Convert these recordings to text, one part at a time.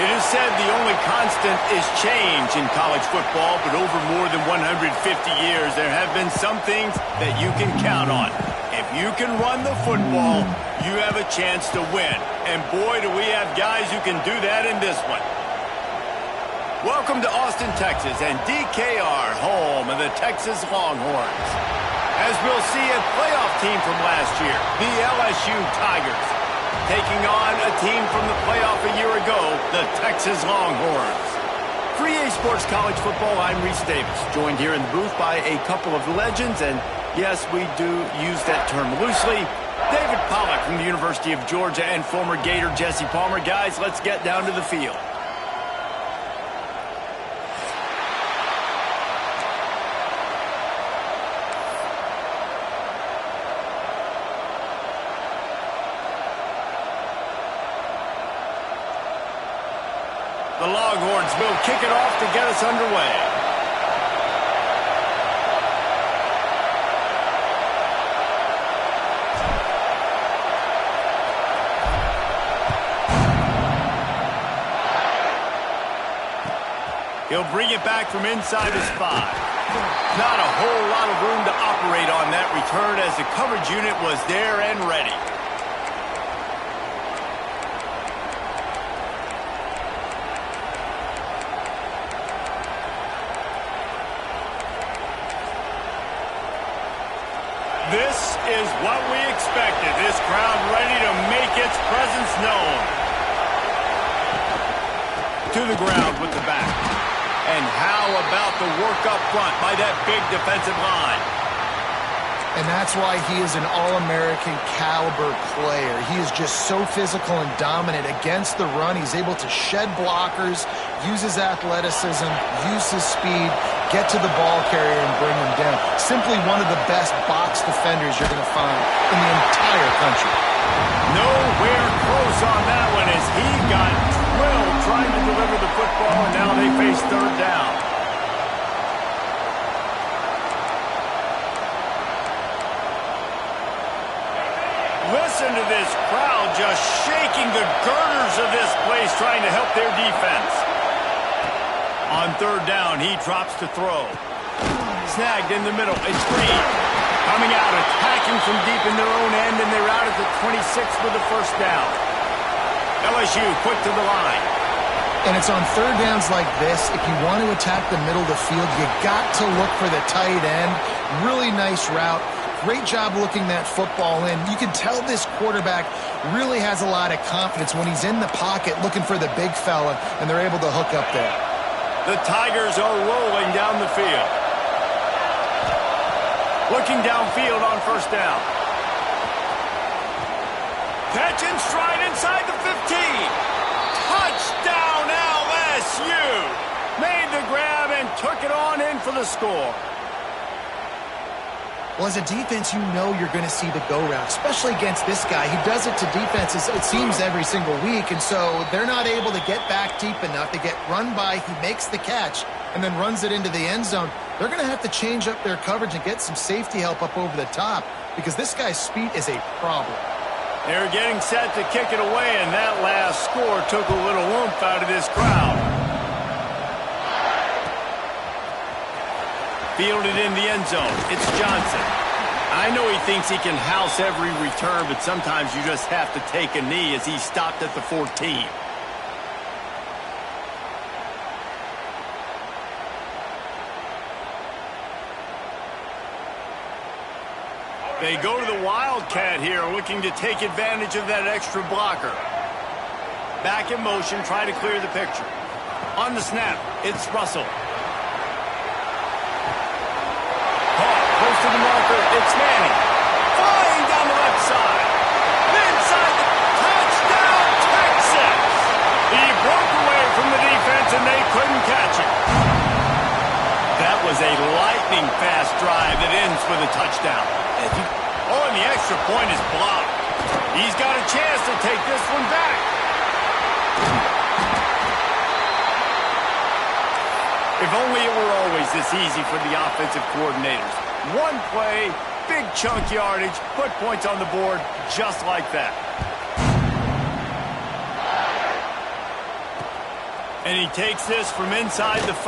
It is said the only constant is change in college football, but over more than 150 years, there have been some things that you can count on. If you can run the football, you have a chance to win. And boy, do we have guys who can do that in this one. Welcome to Austin, Texas, and DKR, home of the Texas Longhorns. As we'll see, a playoff team from last year, the LSU Tigers, taking on a team from the playoff a year ago, the Texas Longhorns. For EA Sports College Football, I'm Reese Davis, joined here in the booth by a couple of legends, and yes, we do use that term loosely. David Pollack from the University of Georgia and former Gator Jesse Palmer. Guys, let's get down to the field. The Longhorns will kick it off to get us underway. He'll bring it back from inside his 5. Not a whole lot of room to operate on that return as the coverage unit was there and ready. This is what we expected. This crowd ready to make its presence known. To the ground with the back. And how about the work up front by that big defensive line? And that's why he is an All-American caliber player. He is just so physical and dominant against the run. He's able to shed blockers, use his athleticism, use his speed, get to the ball carrier and bring him down. Simply one of the best box defenders you're going to find in the entire country. Nowhere close on that one as he got drilled trying to deliver the football, and now they face third down. Listen to this crowd just shaking the girders of this place trying to help their defense. On third down, he drops to throw. Snagged in the middle. It's Reed. Coming out, attacking from deep in their own end, and they're out at the 26 with the first down. LSU quick to the line. And it's on third downs like this, if you want to attack the middle of the field, you got to look for the tight end. Really nice route. Great job looking that football in. You can tell this quarterback really has a lot of confidence when he's in the pocket looking for the big fella, and they're able to hook up there. The Tigers are rolling down the field. Looking downfield on first down. Catch and stride inside the 15. Touchdown LSU. Made the grab and took it on in for the score. Well, as a defense, you know you're going to see the go route, especially against this guy. He does it to defenses, it seems, every single week, and so they're not able to get back deep enough to get run by. He makes the catch and then runs it into the end zone. They're going to have to change up their coverage and get some safety help up over the top because this guy's speed is a problem. They're getting set to kick it away, and that last score took a little oomph out of this crowd. Fielded in the end zone. It's Johnson. I know he thinks he can house every return, but sometimes you just have to take a knee as he stopped at the 14. They go to the Wildcat here, looking to take advantage of that extra blocker. Back in motion, try to clear the picture. On the snap, it's Russell. Close to the marker, it's Manning. Flying down the left side. Inside the touchdown, Texas! He broke away from the defense and they couldn't catch him. That was a lightning-fast drive that ends with a touchdown. Oh, and the extra point is blocked. He's got a chance to take this one back. If only it were always this easy for the offensive coordinators. One play, big chunk yardage, put points on the board just like that. And he takes this from inside the 5.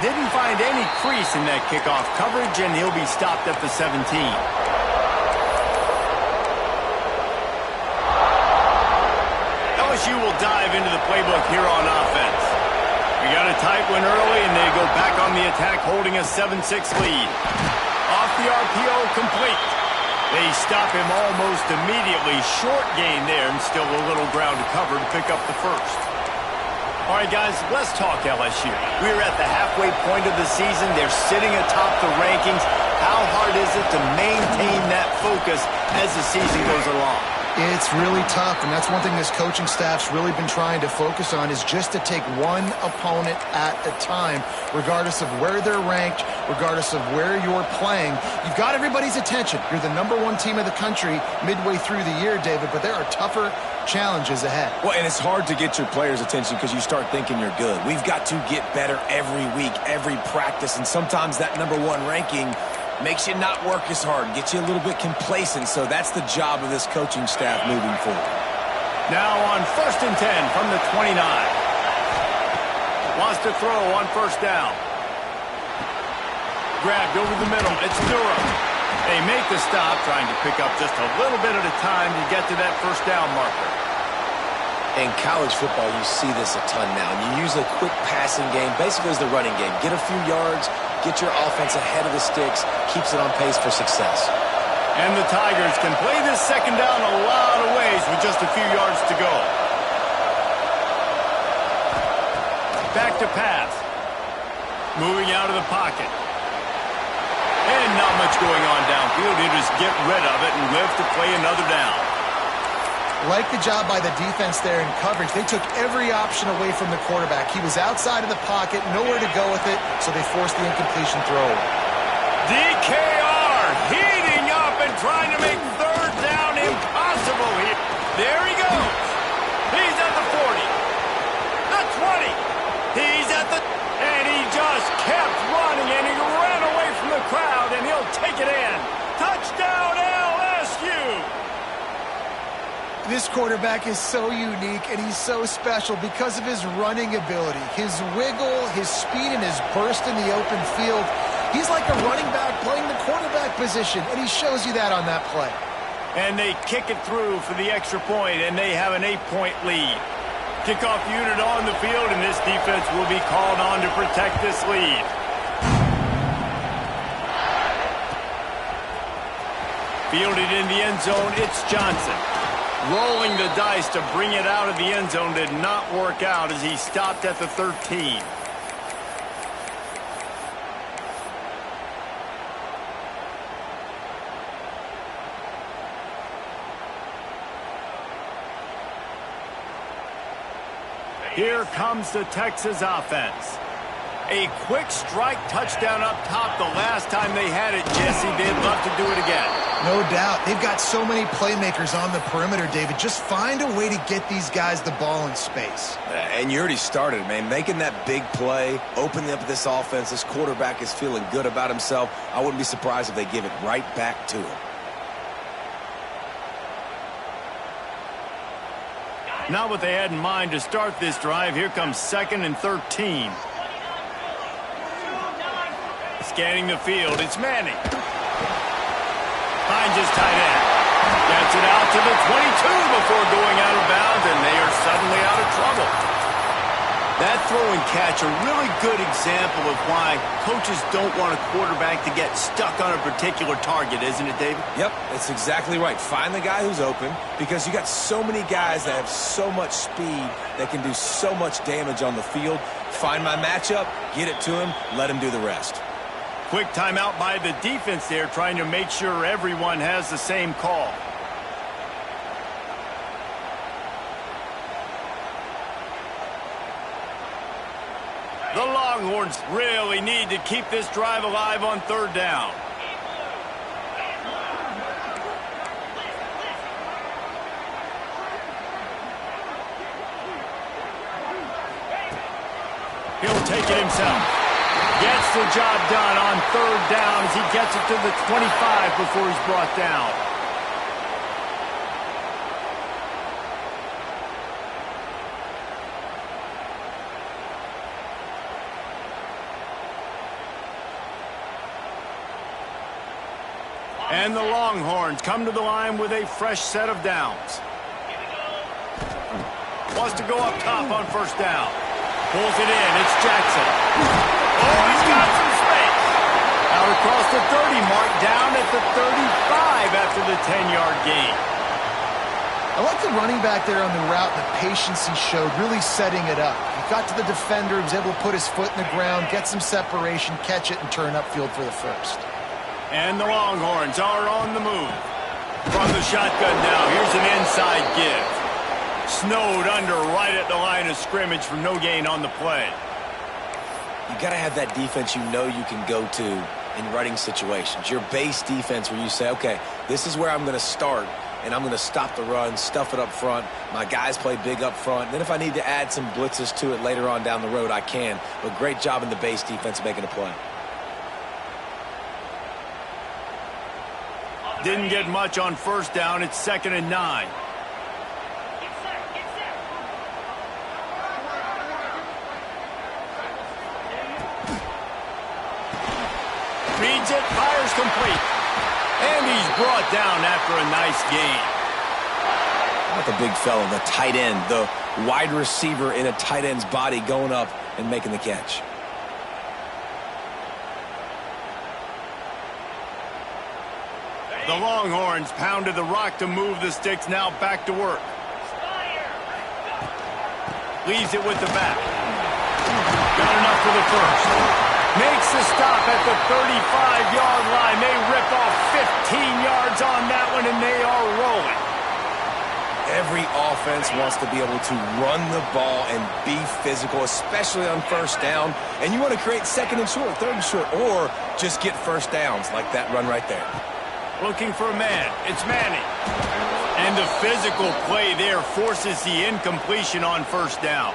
Didn't find any crease in that kickoff coverage, and he'll be stopped at the 17. LSU will dive into the playbook here on offense. We got a tight one early, and they go back on the attack, holding a 7-6 lead. Off the RPO, complete. They stop him almost immediately. Short gain there, and still a little ground to cover to pick up the first. All right, guys, let's talk LSU. We're at the halfway point of the season. They're sitting atop the rankings. How hard is it to maintain that focus as the season goes along? It's really tough, and that's one thing this coaching staff's really been trying to focus on is just to take one opponent at a time, regardless of where they're ranked, regardless of where you're playing. You've got everybody's attention. You're the #1 team of the country midway through the year, David, but there are tougher challenges ahead. Well, and it's hard to get your players' attention because you start thinking you're good. We've got to get better every week, every practice, and sometimes that #1 ranking makes you not work as hard, gets you a little bit complacent, so that's the job of this coaching staff moving forward. Now on 1st and 10 from the 29. Wants to throw on 1st down. Grabbed over the middle. It's Durham. They make the stop, trying to pick up just a little bit at a time to get to that 1st down marker. In college football, you see this a ton now. You use a quick passing game, basically as the running game. Get a few yards, get your offense ahead of the sticks, keeps it on pace for success. And the Tigers can play this 2nd down a lot of ways with just a few yards to go. Back to pass. Moving out of the pocket. And not much going on downfield. He'll just get rid of it and live to play another down. Like the job by the defense there in coverage. They took every option away from the quarterback. He was outside of the pocket, nowhere to go with it, so they forced the incompletion throw. DKR heating up and trying to make 3rd down impossible here. There he goes. He's at the 40. The 20. He's at the... And he just kept running, and he ran away from the crowd, and he'll take it in. Touchdown, LSU! This quarterback is so unique, and he's so special because of his running ability, his wiggle, his speed, and his burst in the open field. He's like a running back playing the quarterback position, and he shows you that on that play. And they kick it through for the extra point, and they have an 8-point lead. Kickoff unit on the field, and this defense will be called on to protect this lead. Fielded in the end zone, it's Johnson. Rolling the dice to bring it out of the end zone did not work out as he stopped at the 13. Here comes the Texas offense. A quick strike touchdown up top the last time they had it, Jesse. They'd love to do it again. No doubt. They've got so many playmakers on the perimeter, David. Just find a way to get these guys the ball in space. And you already started, man. Making that big play, opening up this offense. This quarterback is feeling good about himself. I wouldn't be surprised if they give it right back to him. Not what they had in mind to start this drive. Here comes 2nd and 13. Scanning the field, it's Manning. Finds his tight end. Gets it out to the 22 before going out of bounds, and they are suddenly out of trouble. That throw and catch, a really good example of why coaches don't want a quarterback to get stuck on a particular target, isn't it, David? Yep, that's exactly right. Find the guy who's open because you got so many guys that have so much speed that can do so much damage on the field. Find my matchup, get it to him, let him do the rest. Quick timeout by the defense there, trying to make sure everyone has the same call. The Longhorns really need to keep this drive alive on 3rd down. He'll take it himself. Gets the job done on 3rd down as he gets it to the 25 before he's brought down. And the Longhorns come to the line with a fresh set of downs. Wants to go up top on first down. Pulls it in. It's Jackson. Oh, he's got some space. Out across the 30 mark, down at the 35 after the 10-yard gain. I like the running back there on the route, the patience he showed, really setting it up. He got to the defender, was able to put his foot in the ground, get some separation, catch it, and turn upfield for the first. And the Longhorns are on the move. From the shotgun now, here's an inside give. Snowed under right at the line of scrimmage for no gain on the play. You got to have that defense you know you can go to in running situations. Your base defense where you say, okay, this is where I'm going to start, and I'm going to stop the run, stuff it up front. My guys play big up front. Then if I need to add some blitzes to it later on down the road, I can. But great job in the base defense making a play. Didn't get much on first down. It's 2nd and 9. Reads it, fires complete. And he's brought down after a nice gain. Not the big fella, the tight end, the wide receiver in a tight end's body going up and making the catch. The Longhorns pounded the rock to move the sticks, now back to work. Leaves it with the back. Got enough for the first. Makes the stop at the 35-yard line. They rip off 15 yards on that one, and they are rolling. Every offense wants to be able to run the ball and be physical, especially on first down. And you want to create 2nd and short, 3rd and short, or just get first downs like that run right there. Looking for a man. It's Manning. And the physical play there forces the incompletion on first down.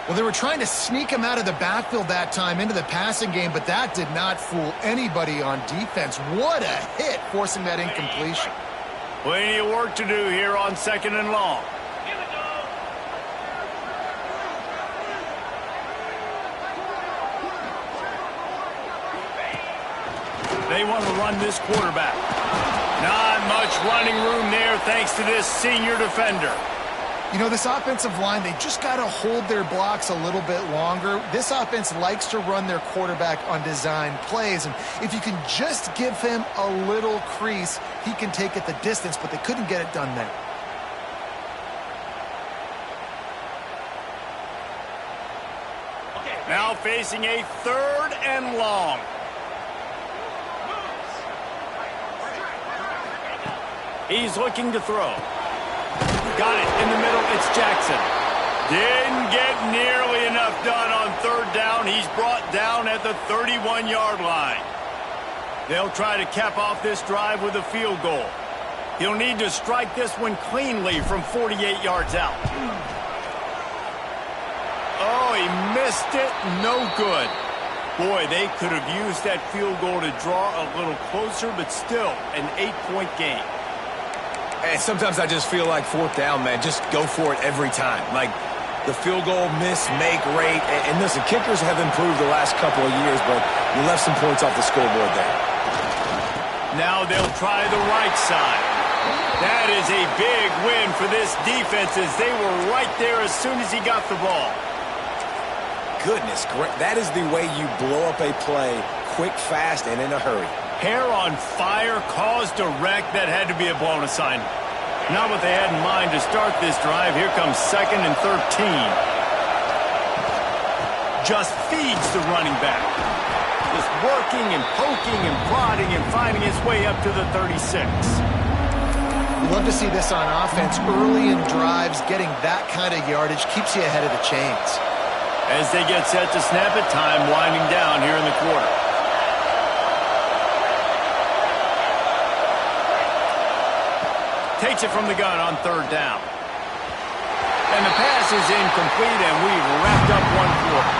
Well, they were trying to sneak him out of the backfield that time into the passing game, but that did not fool anybody on defense. What a hit, forcing that incompletion. Plenty of work to do here on 2nd and long. They want to run this quarterback. Not much running room there thanks to this senior defender. You know, this offensive line, they just got to hold their blocks a little bit longer. This offense likes to run their quarterback on design plays, and if you can just give him a little crease, he can take it the distance, but they couldn't get it done there. Now facing a 3rd and long. He's looking to throw. Got it in the middle. It's Jackson. Didn't get nearly enough done on 3rd down. He's brought down at the 31-yard line. They'll try to cap off this drive with a field goal. He'll need to strike this one cleanly from 48 yards out. Oh, he missed it. No good. Boy, they could have used that field goal to draw a little closer, but still an 8-point game. And sometimes I just feel like 4th down, man, just go for it every time. Like the field goal miss-make rate. And listen, kickers have improved the last couple of years, but you left some points off the scoreboard there. Now they'll try the right side. That is a big win for this defense as they were right there as soon as he got the ball. Goodness, that is the way you blow up a play quick, fast, and in a hurry. Hair on fire, caused a wreck. That had to be a blown assignment. Not what they had in mind to start this drive. Here comes 2nd and 13. Just feeds the running back. Just working and poking and prodding and finding his way up to the 36. Love to see this on offense. Early in drives, getting that kind of yardage keeps you ahead of the chains. As they get set to snap it, time winding down here in the quarter. Takes it from the gun on 3rd down. And the pass is incomplete, and we've wrapped up one quarter.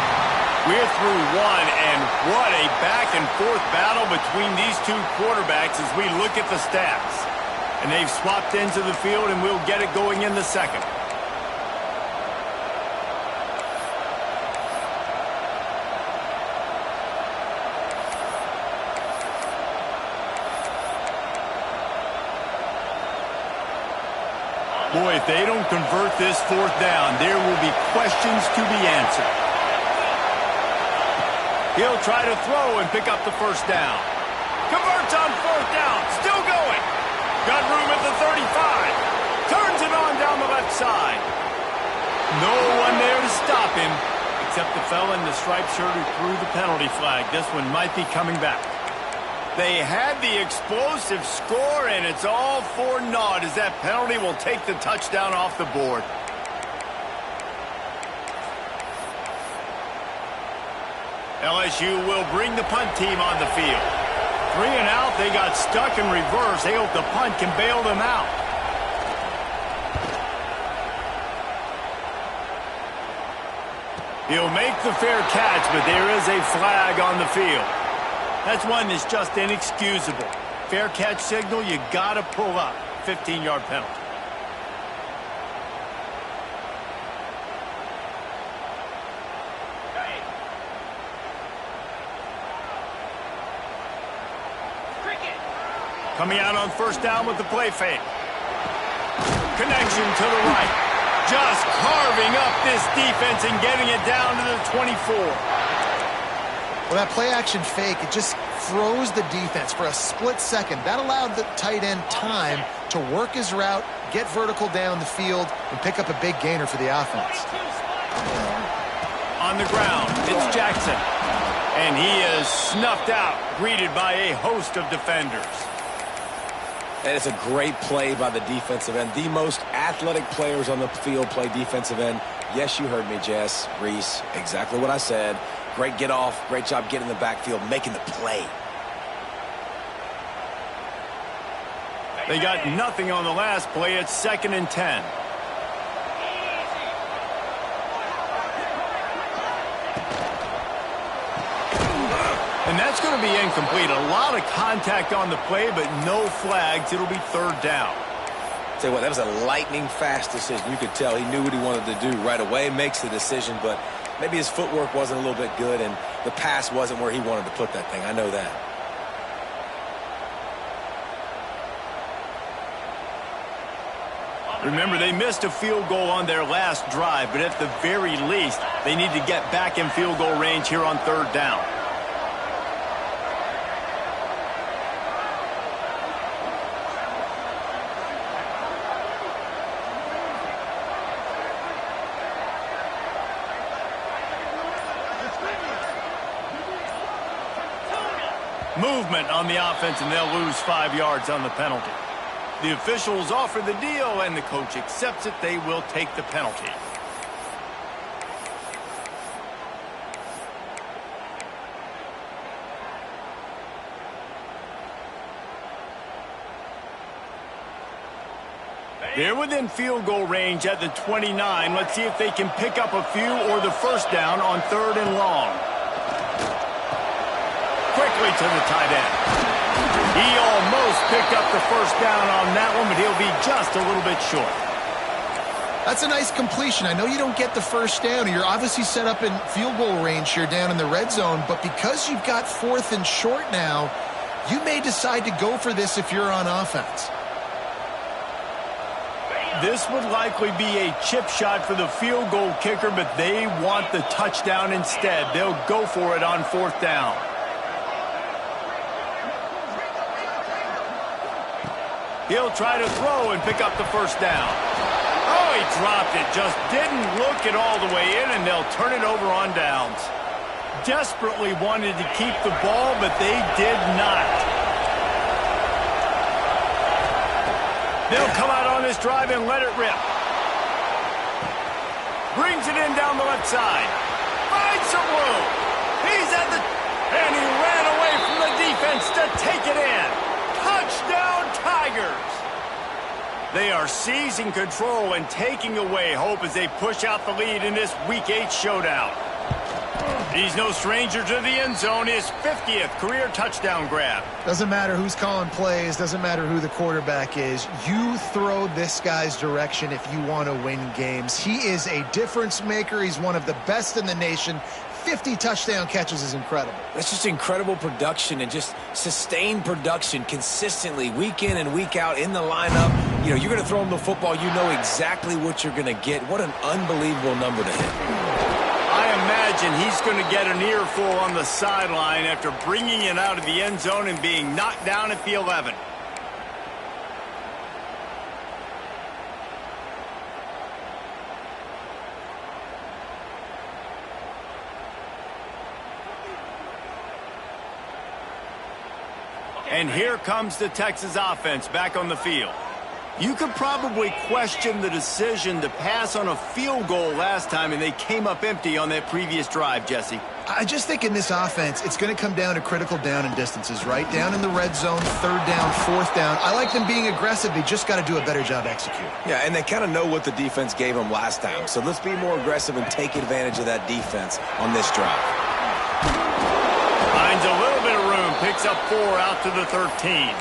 We're through one, and what a back-and-forth battle between these two quarterbacks as we look at the stats. And they've swapped into the field, and we'll get it going in the 2nd. Boy, if they don't convert this fourth down, there will be questions to be answered. He'll try to throw and pick up the first down. Converts on fourth down. Still going. Got room at the 35. Turns it on down the left side. No one there to stop him, except the fella in the striped shirt who threw the penalty flag. This one might be coming back. They had the explosive score, and it's all for naught as that penalty will take the touchdown off the board. LSU will bring the punt team on the field. 3 and out, they got stuck in reverse. They hope the punt can bail them out. He'll make the fair catch, but there is a flag on the field. That's one that's just inexcusable. Fair catch signal, you got to pull up. 15-yard penalty. Coming out on first down with the play fake. Connection to the right. Just carving up this defense and getting it down to the 24. Well, that play-action fake, it just froze the defense for a split second. That allowed the tight end time to work his route, get vertical down the field, and pick up a big gainer for the offense. On the ground, it's Jackson. And he is snuffed out, greeted by a host of defenders. And it's a great play by the defensive end. The most athletic players on the field play defensive end. Yes, you heard me, Jess, Reese. Exactly what I said. Great get off. Great job getting in the backfield, making the play. They got nothing on the last play. It's 2nd and 10. And that's going to be incomplete. A lot of contact on the play, but no flags. It'll be 3rd down. Tell you what, that was a lightning-fast decision. You could tell he knew what he wanted to do right away, makes the decision, but maybe his footwork wasn't a little bit good, and the pass wasn't where he wanted to put that thing. I know that. Remember, they missed a field goal on their last drive, but at the very least, they need to get back in field goal range here on 3rd down. Movement on the offense, and they'll lose 5 yards on the penalty. The officials offer the deal, and the coach accepts it. They will take the penalty. They're within field goal range at the 29. Let's see if they can pick up a few or the first down on 3rd and long. Quickly to the tight end. He almost picked up the first down on that one, but he'll be just a little bit short. That's a nice completion. I know you don't get the first down. You're obviously set up in field goal range here down in the red zone, but because you've got 4th and short now, you may decide to go for this if you're on offense. This would likely be a chip shot for the field goal kicker, but they want the touchdown instead. They'll go for it on 4th down. He'll try to throw and pick up the first down. Oh, he dropped it. Just didn't look it all the way in, and they'll turn it over on downs. Desperately wanted to keep the ball, but they did not. They'll come out on this drive and let it rip. Brings it in down the left side. Finds some room. He's at the... And he ran away from the defense to take it in. Touchdown, Tigers! They are seizing control and taking away hope as they push out the lead in this Week 8 showdown. He's no stranger to the end zone. His 50th career touchdown grab. Doesn't matter who's calling plays. Doesn't matter who the quarterback is. You throw this guy's direction if you want to win games. He is a difference maker. He's one of the best in the nation. 50 touchdown catches is incredible. That's just incredible production and just sustained production consistently week in and week out in the lineup. You know, you're going to throw him the football. You know exactly what you're going to get. What an unbelievable number to hit. I imagine he's going to get an earful on the sideline after bringing it out of the end zone and being knocked down at the 11. And here comes the Texas offense back on the field. You could probably question the decision to pass on a field goal last time, and they came up empty on that previous drive, Jesse. I just think in this offense, it's going to come down to critical down and distances, right? Down in the red zone, third down, fourth down. I like them being aggressive. They just got to do a better job executing. Yeah, and they kind of know what the defense gave them last time. So let's be more aggressive and take advantage of that defense on this drive. Finds a little bit of room. Picks up 4 out to the 13.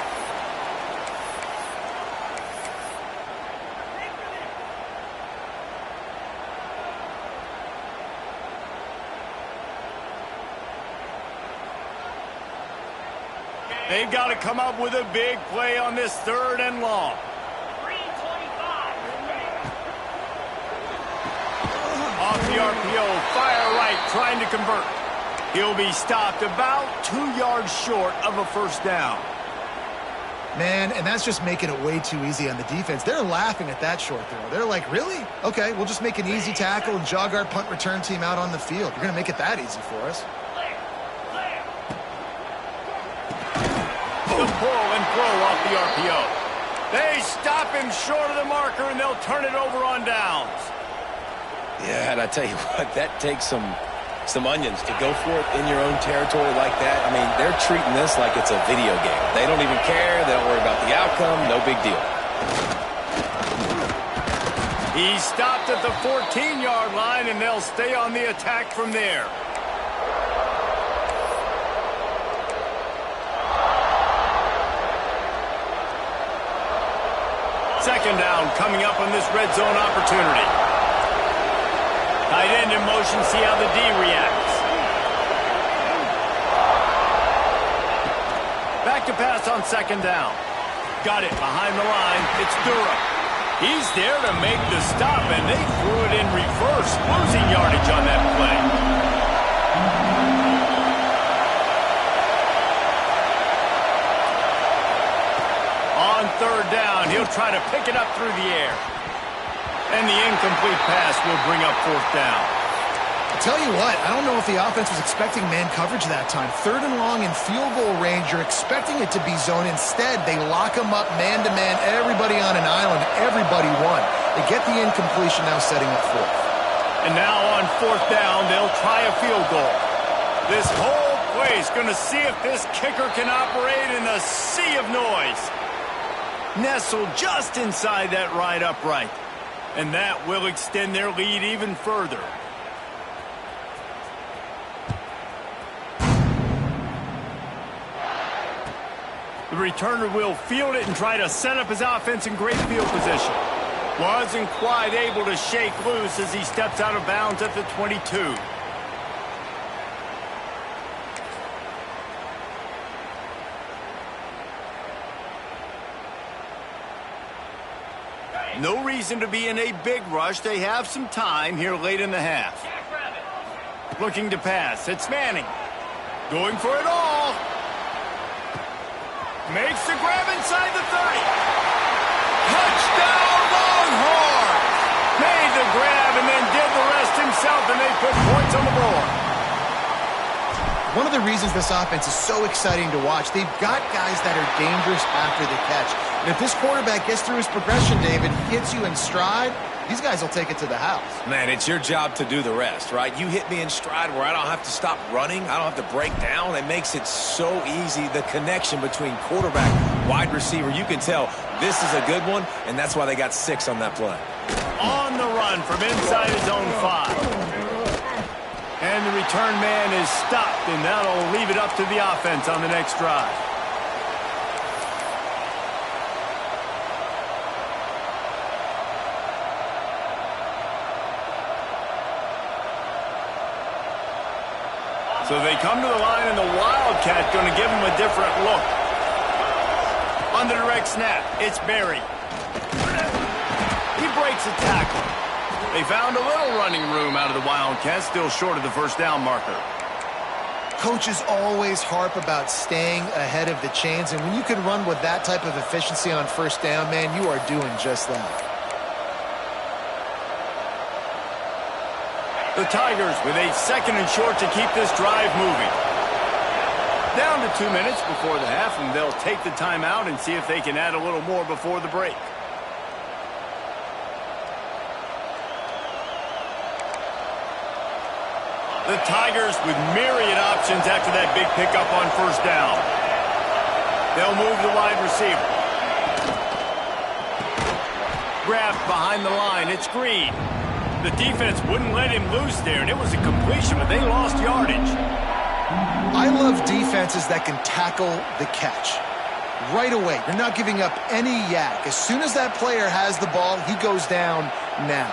They've got to come up with a big play on this 3rd and long. 3:25. Off the RPO, fire right, trying to convert. He'll be stopped about 2 yards short of a first down. Man, and that's just making it way too easy on the defense. They're laughing at that short throw. They're like, really? Okay, we'll just make an easy tackle and jog our punt return team out on the field. You're going to make it that easy for us. The pull and throw off the RPO. They stop him short of the marker, and they'll turn it over on downs. Yeah, and I tell you what, that takes some onions to go for it in your own territory like that. I mean, they're treating this like it's a video game. They don't even care. They don't worry about the outcome. No big deal. He stopped at the 14-yard line, and they'll stay on the attack from there. Second down coming up on this red zone opportunity. Tight end in motion, see how the D reacts. Back to pass on second down. Got it behind the line. It's Durham. He's there to make the stop, and they threw it in reverse, losing yardage on that play. On third down, he'll try to pick it up through the air. And the incomplete pass will bring up fourth down. I'll tell you what, I don't know if the offense was expecting man coverage that time. Third and long in field goal range, you're expecting it to be zone. Instead, they lock them up man-to-man, everybody on an island, everybody won. They get the incompletion, now setting up fourth. And now on fourth down, they'll try a field goal. This whole place going to see if this kicker can operate in a sea of noise. Nestled just inside that right upright. And that will extend their lead even further. The returner will field it and try to set up his offense in great field position. Wasn't quite able to shake loose as he steps out of bounds at the 22. No reason to be in a big rush. They have some time here late in the half. Looking to pass. It's Manning. Going for it all. Makes the grab inside the 30. Touchdown, Longhorns! Made the grab and then did the rest himself, and they put points on the board. One of the reasons this offense is so exciting to watch, they've got guys that are dangerous after the catch. And if this quarterback gets through his progression, David, hits you in stride, these guys will take it to the house. Man, it's your job to do the rest, right? You hit me in stride where I don't have to stop running. I don't have to break down. It makes it so easy. The connection between quarterback, wide receiver, you can tell this is a good one, and that's why they got 6 on that play. On the run from inside his own 5. And the return man is stopped, and that'll leave it up to the offense on the next drive. So they come to the line, and the Wildcat going to give them a different look. On the direct snap, it's Berry. breaks a tackle. They found a little running room out of the Wildcats, still short of the first down marker. Coaches always harp about staying ahead of the chains, and when you can run with that type of efficiency on first down, man, you are doing just that. The Tigers with a 2nd and short to keep this drive moving. Down to 2 minutes before the half, and they'll take the timeout and see if they can add a little more before the break. The Tigers with myriad options after that big pickup on first down. They'll move the wide receiver. Grabbed behind the line. It's Green. The defense wouldn't let him loose there, and it was a completion, but they lost yardage. I love defenses that can tackle the catch. Right away, you're not giving up any yak. As soon as that player has the ball, he goes down now.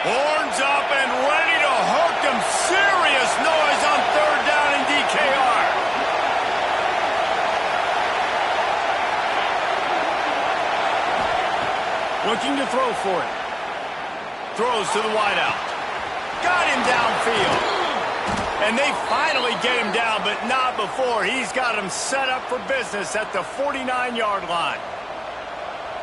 Horns up and ready to hook him. Serious noise on 3rd down in DKR. Looking to throw for it. Throws to the wideout. Got him downfield. And they finally get him down, but not before. He's got him set up for business at the 49-yard line.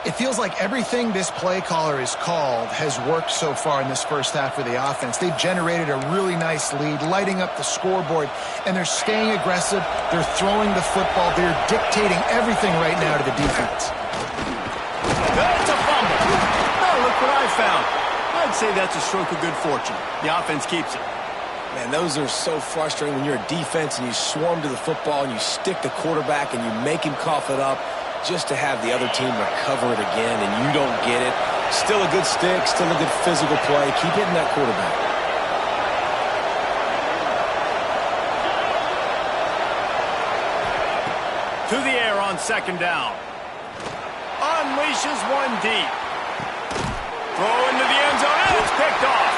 It feels like everything this play caller has called has worked so far in this first half of the offense. They've generated a really nice lead, lighting up the scoreboard, and they're staying aggressive. They're throwing the football. They're dictating everything right now to the defense. That's a fumble. Oh, look what I found. I'd say that's a stroke of good fortune. The offense keeps it. Man, those are so frustrating when you're a defense and you swarm to the football and you stick the quarterback and you make him cough it up, just to have the other team recover it again and you don't get it. Still a good stick, still a good physical play. Keep hitting that quarterback. To the air on 2nd down. Unleashes one deep. Throw into the end zone, and it's picked off.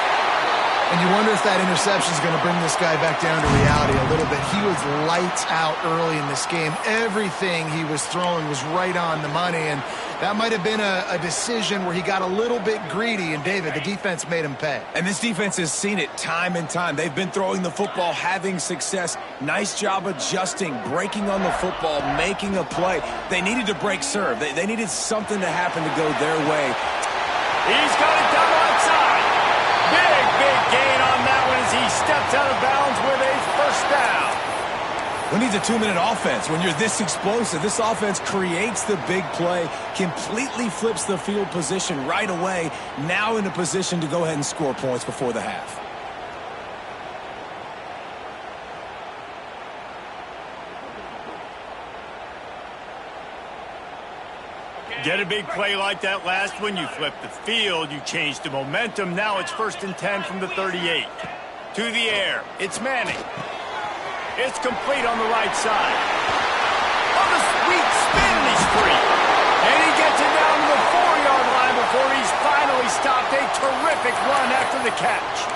And you wonder if that interception is going to bring this guy back down to reality a little bit. He was lights out early in this game. Everything he was throwing was right on the money, and that might have been a decision where he got a little bit greedy, and David, the defense made him pay. And this defense has seen it time and time. They've been throwing the football, having success. Nice job adjusting, breaking on the football, making a play. They needed to break serve. They needed something to happen to go their way. He's got it down outside. Big gain on that one as he steps out of bounds with a first down. Who needs a 2-minute offense when you're this explosive? This offense creates the big play, completely flips the field position right away, now in a position to go ahead and score points before the half. Get a big play like that last one, you flip the field, you change the momentum. Now it's 1st and 10 from the 38. To the air, it's Manning. It's complete on the right side. On a sweet spin, he's free. And he gets it down to the 4-yard line before he's finally stopped. A terrific run after the catch.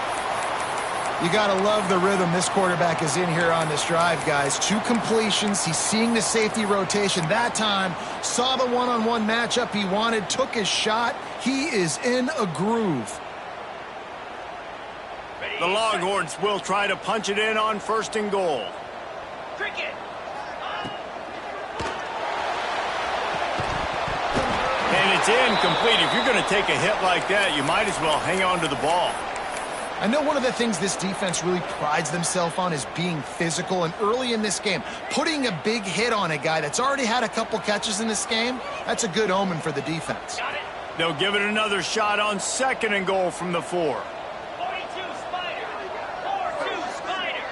You got to love the rhythm this quarterback is in here on this drive, guys. 2 completions. He's seeing the safety rotation. That time, saw the one-on-one matchup he wanted, took his shot. He is in a groove. The Longhorns will try to punch it in on 1st and goal. Cricket. And it's incomplete. If you're going to take a hit like that, you might as well hang on to the ball. I know one of the things this defense really prides themselves on is being physical, and early in this game, putting a big hit on a guy that's already had a couple catches in this game, that's a good omen for the defense. They'll give it another shot on 2nd and goal from the 4. 42 Spider. 4-2 Spider.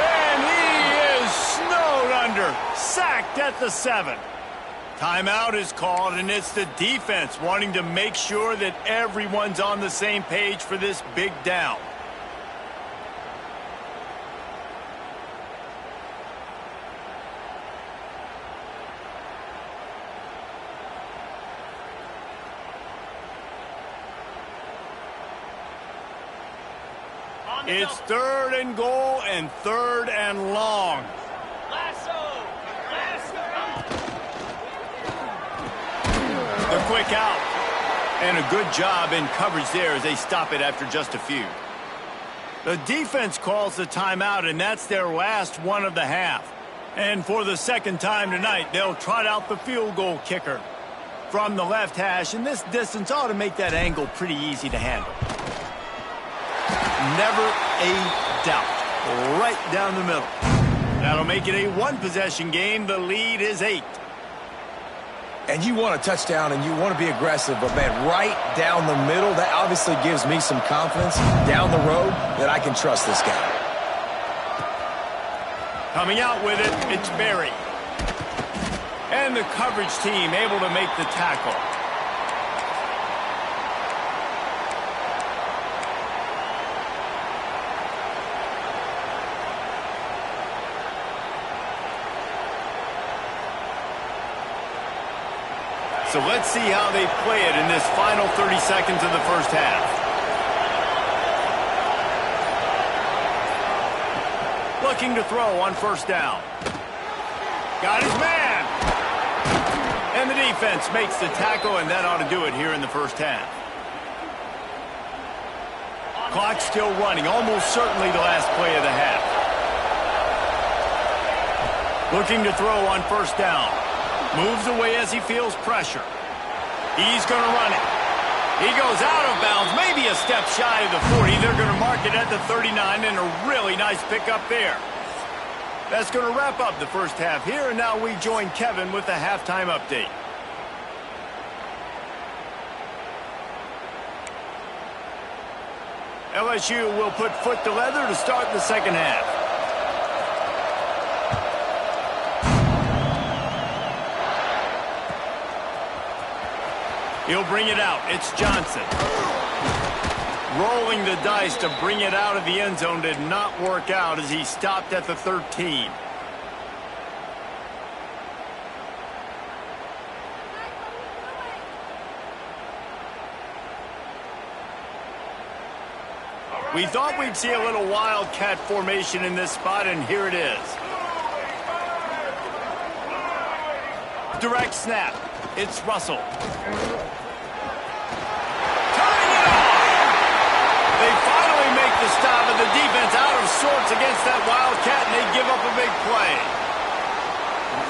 And he is snowed under, sacked at the 7. Timeout is called, and it's the defense wanting to make sure that everyone's on the same page for this big down. On It's 3rd and goal and 3rd and long. Lasso. The quick out. And a good job in coverage there as they stop it after just a few. The defense calls the timeout, and that's their last one of the half. And for the second time tonight, they'll trot out the field goal kicker from the left hash, and this distance ought to make that angle pretty easy to handle. Never a doubt. Right down the middle. That'll make it a one-possession game. The lead is 8. And you want a touchdown and you want to be aggressive, but, man, right down the middle, that obviously gives me some confidence down the road that I can trust this guy. Coming out with it, it's Berry. And the coverage team able to make the tackle. So let's see how they play it in this final 30 seconds of the first half. Looking to throw on first down. Got his man. And the defense makes the tackle, and that ought to do it here in the first half. Clock still running, almost certainly the last play of the half. Looking to throw on first down. Moves away as he feels pressure. He's going to run it. He goes out of bounds, maybe a step shy of the 40. They're going to mark it at the 39, and a really nice pickup there. That's going to wrap up the first half here, and now we join Kevin with the halftime update. LSU will put foot to leather to start the second half. He'll bring it out. It's Johnson. Rolling the dice to bring it out of the end zone did not work out as he stopped at the 13. We thought we'd see a little wildcat formation in this spot, and here it is. Direct snap. It's Russell. They finally make the stop, and the defense out of sorts against that Wildcat, and they give up a big play.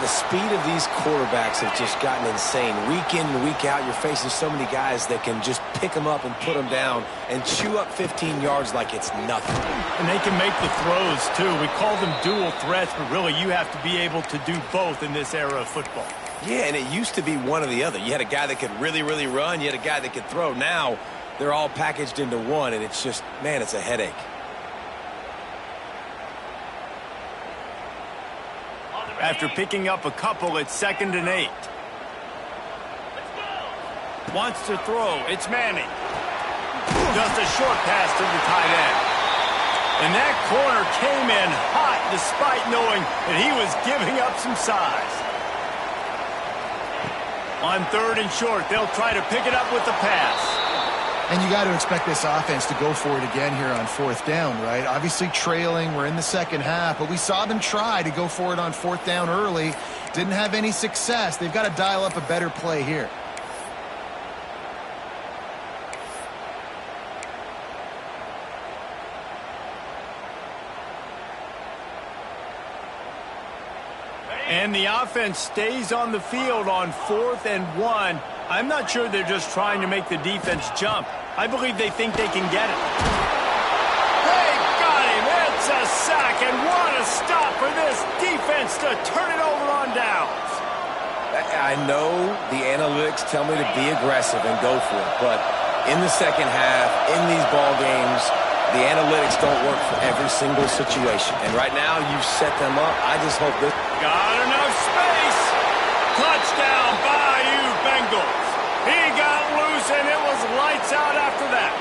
The speed of these quarterbacks have just gotten insane. Week in and week out, you're facing so many guys that can just pick them up and put them down and chew up 15 yards like it's nothing. And they can make the throws, too. We call them dual threats, but really you have to be able to do both in this era of football. Yeah, and it used to be one or the other. You had a guy that could really, really run. You had a guy that could throw. Now they're all packaged into one, and it's just, man, it's a headache. After picking up a couple, it's 2nd and 8. Wants to throw. It's Manning. Just a short pass to the tight end. And that corner came in hot despite knowing that he was giving up some size. On 3rd and short, they'll try to pick it up with the pass. And you got to expect this offense to go for it again here on 4th down, right? Obviously trailing, we're in the second half, but we saw them try to go for it on 4th down early. Didn't have any success. They've got to dial up a better play here. And the offense stays on the field on 4th and 1. I'm not sure they're just trying to make the defense jump. I believe they think they can get it. They got him. It's a sack, and what a stop for this defense to turn it over on downs. I know the analytics tell me to be aggressive and go for it, but in the second half, in these ball games, the analytics don't work for every single situation. And right now, you've set them up. I just hope this... Got enough space. Touchdown, Bayou Bengals. He got loose, and it was lights out after that.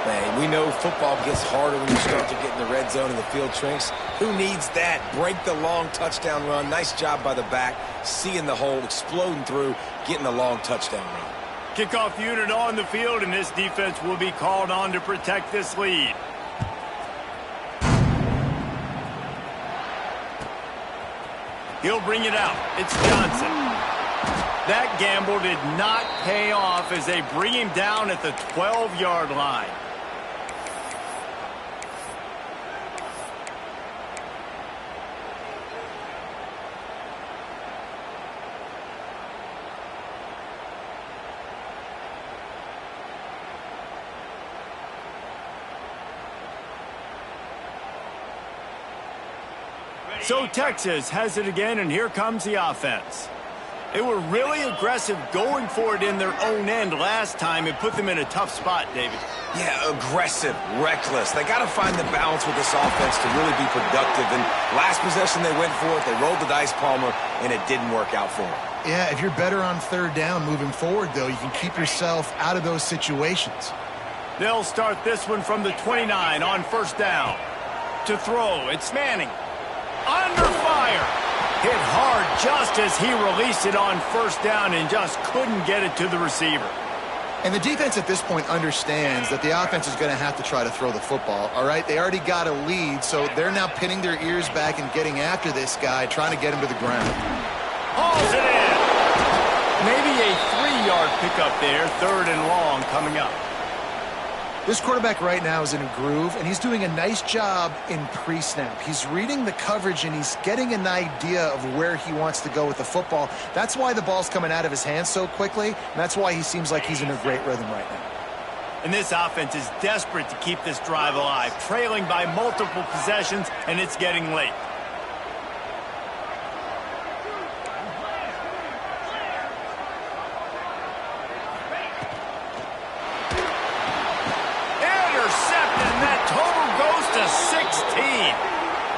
Man, we know football gets harder when you start to get in the red zone and the field shrinks. Who needs that? Break the long touchdown run. Nice job by the back. Seeing the hole, exploding through, getting a long touchdown run. Kickoff unit on the field, and this defense will be called on to protect this lead. He'll bring it out. It's Johnson. That gamble did not pay off as they bring him down at the 12-yard line. So Texas has it again, and here comes the offense. They were really aggressive going for it in their own end last time. It put them in a tough spot, David. Yeah, aggressive, reckless. They got to find the balance with this offense to really be productive. And last possession they went for it, they rolled the dice, Palmer, and it didn't work out for them. Yeah, if you're better on third down moving forward, though, you can keep yourself out of those situations. They'll start this one from the 29 on first down. To throw, it's Manning. Under fire. Hit hard just as he released it on first down and just couldn't get it to the receiver. And the defense at this point understands that the offense is going to have to try to throw the football, all right? They already got a lead, so they're now pinning their ears back and getting after this guy, trying to get him to the ground. Hauls it in. Maybe a 3-yard pickup there, third and long coming up. This quarterback right now is in a groove, and he's doing a nice job in pre-snap. He's reading the coverage, and he's getting an idea of where he wants to go with the football. That's why the ball's coming out of his hands so quickly, and that's why he seems like he's in a great rhythm right now. And this offense is desperate to keep this drive alive, trailing by multiple possessions, and it's getting late.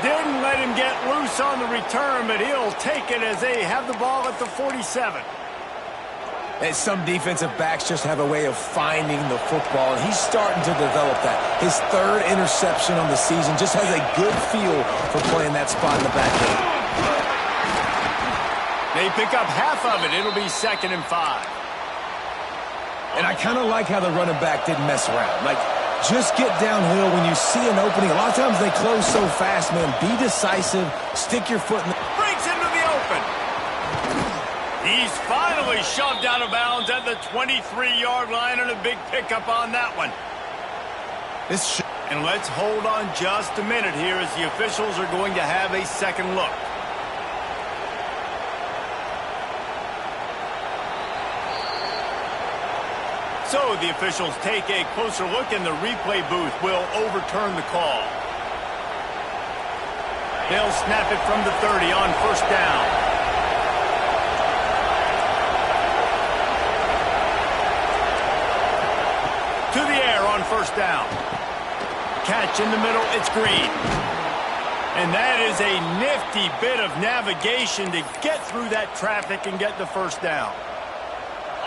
Didn't let him get loose on the return, but he'll take it as they have the ball at the 47. And some defensive backs just have a way of finding the football, and he's starting to develop that. His third interception on the season, just has a good feel for playing that spot in the back end. They pick up half of it. It'll be 2nd and 5. And I kind of like how the running back didn't mess around. Like, just get downhill when you see an opening. A lot of times they close so fast, man. Be decisive. Stick your foot in the... Breaks into the open. He's finally shoved out of bounds at the 23-yard line, and a big pickup on that one. And let's hold on just a minute here as the officials are going to have a second look. So the officials take a closer look, and the replay booth will overturn the call. They'll snap it from the 30 on first down. To the air on first down. Catch in the middle, it's Green. And that is a nifty bit of navigation to get through that traffic and get the first down.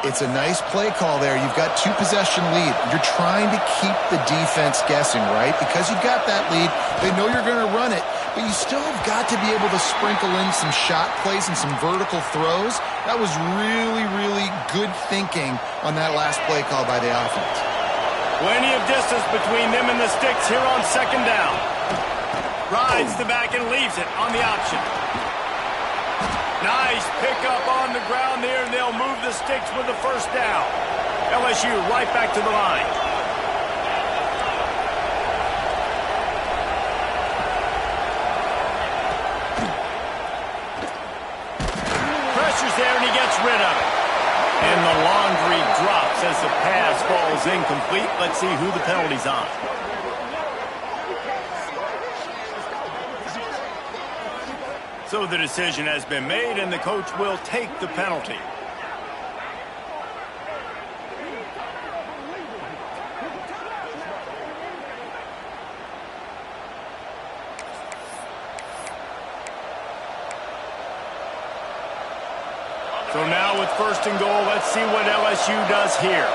It's a nice play call there. You've got 2-possession lead. You're trying to keep the defense guessing, right? Because you've got that lead, they know you're going to run it, but you still have got to be able to sprinkle in some shot plays and some vertical throws. That was really, really good thinking on that last play call by the offense. Plenty of distance between them and the sticks here on second down. Rides the back and leaves it on the option. Nice pickup on the ground there, and they'll move the sticks with the first down. LSU right back to the line. Pressure's there, and he gets rid of it. And the laundry drops as the pass falls incomplete. Let's see who the penalty's on. So the decision has been made, and the coach will take the penalty. So now with first and goal, let's see what LSU does here.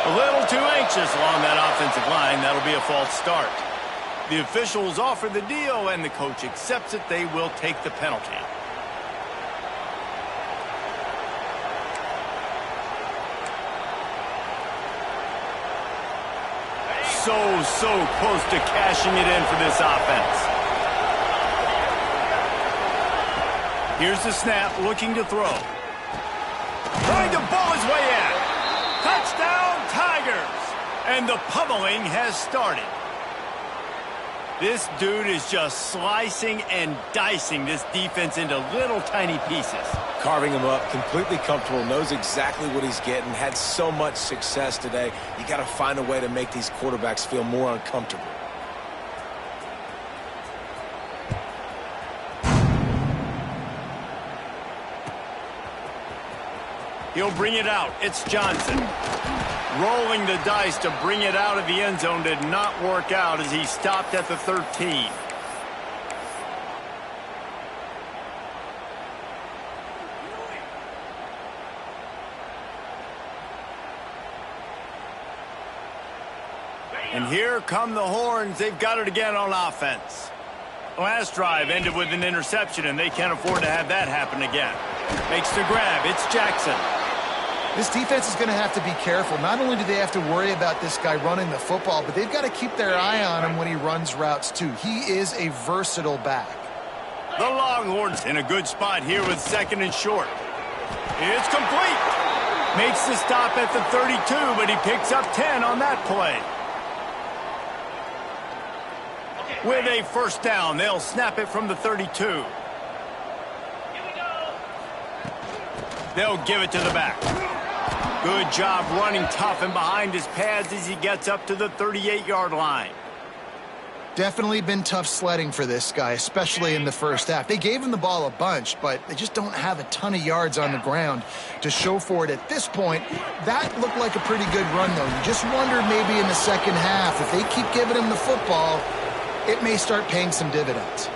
A little too anxious along that offensive line. That'll be a false start. The officials offer the deal, and the coach accepts it. They will take the penalty. so close to cashing it in for this offense. Here's the snap, looking to throw. Trying to ball his way in. Touchdown, Tigers! And the pummeling has started. This dude is just slicing and dicing this defense into little tiny pieces. Carving him up, completely comfortable, knows exactly what he's getting, had so much success today. You got to find a way to make these quarterbacks feel more uncomfortable. He'll bring it out. It's Johnson. Rolling the dice to bring it out of the end zone did not work out as he stopped at the 13. And here come the horns. They've got it again on offense. Last drive ended with an interception, and they can't afford to have that happen again. Makes the grab. It's Jackson. This defense is going to have to be careful. Not only do they have to worry about this guy running the football, but they've got to keep their eye on him when he runs routes too. He is a versatile back. The Longhorns in a good spot here with 2nd and short. It's complete. Makes the stop at the 32, but he picks up 10 on that play. With a first down, they'll snap it from the 32. They'll give it to the back. Good job running tough and behind his pads as he gets up to the 38-yard line. Definitely been tough sledding for this guy, especially in the first half. They gave him the ball a bunch, but they just don't have a ton of yards on the ground to show for it at this point. That looked like a pretty good run, though. You just wonder maybe in the second half, if they keep giving him the football, it may start paying some dividends.